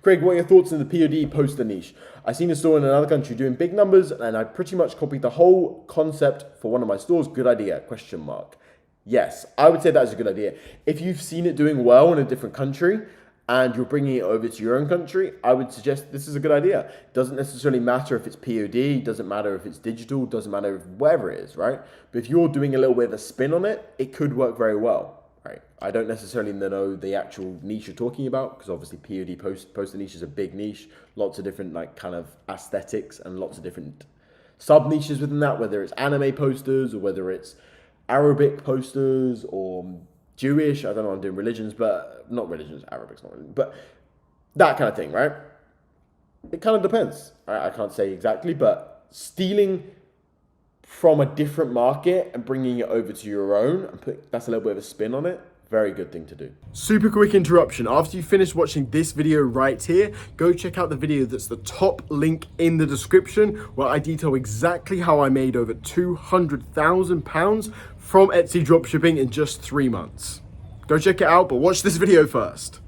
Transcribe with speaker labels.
Speaker 1: Craig, what are your thoughts on the POD poster niche? I seen a store in another country doing big numbers, and I pretty much copied the whole concept for one of my stores. Good idea, question mark. Yes, I would say that is a good idea. If you've seen it doing well in a different country and you're bringing it over to your own country, I would suggest this is a good idea. It doesn't necessarily matter if it's POD, doesn't matter if it's digital, doesn't matter if whatever it is, right? But if you're doing a little bit of a spin on it, it could work very well, right? I don't necessarily know the actual niche you're talking about, because obviously POD poster niche is a big niche, lots of different like kind of aesthetics and lots of different sub niches within that, whether it's anime posters or whether it's Arabic posters or Jewish, I don't know, I'm doing religions, but not religions, Arabic's not religion, but that kind of thing, right? It kind of depends. I can't say exactly, but stealing from a different market and bringing it over to your own, and that's a little bit of a spin on it. Very good thing to do. Super quick interruption. After you finish watching this video right here, go check out the video that's the top link in the description, where I detail exactly how I made over £200,000 from Etsy dropshipping in just 3 months. Go check it out, but watch this video first.